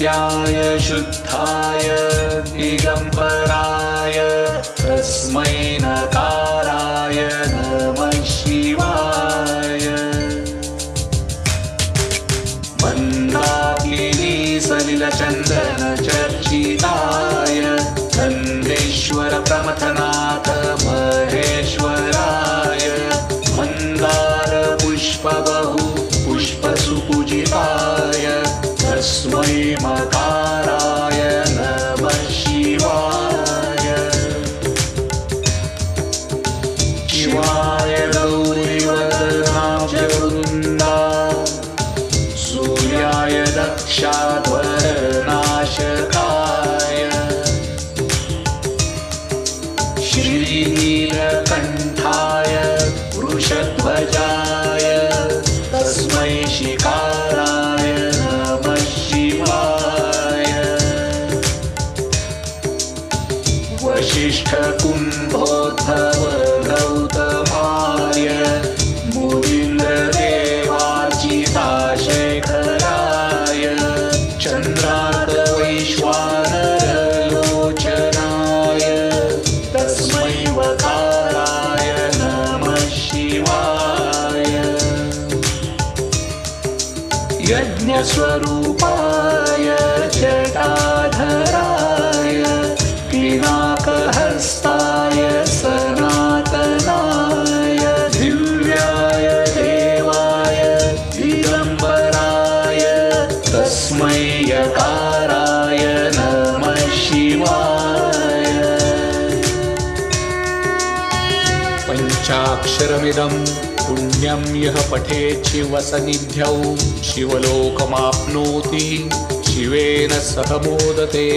नित्याय शुद्धाय दिगंबराय तस्मै नकाराय नमः शिवाय। मंदाकिनी सलिलचंदन चर्चिताय नंदेश्वर प्रमथनाथ महेश्वराय मंदार पुष्प बहु पुष्प सुपूजिताय तस्मै मकाराय नमः शिवाय। शिवाय गौरीवदनाब्जवृन्दा सूर्याय दक्षाध्वरनाशकाय श्रीनीलकण्ठाय वृषध्वजाय तस्मै शिकाराय नमः शिवाय। वसिष्ठकुम्भोद्भव गौतमाय मुनीन्द्रदेवार्चिताशेखराय चन्द्रार्कवैश्वानरलोचनाय तस्मै वकाराय नमः शिवाय। यज्ञस्वरूपाय जटाधराय पिनाकहस्ताय सनातनाय दिव्याय देवाय दिगंबराय तस्मै यकाराय नमः शिवाय। पंचाक्षरमिदं पुण्यं यः पठेत् शिवसन्निध्यौ शिवलोकमाप्नोति शिवेन सह मोदते।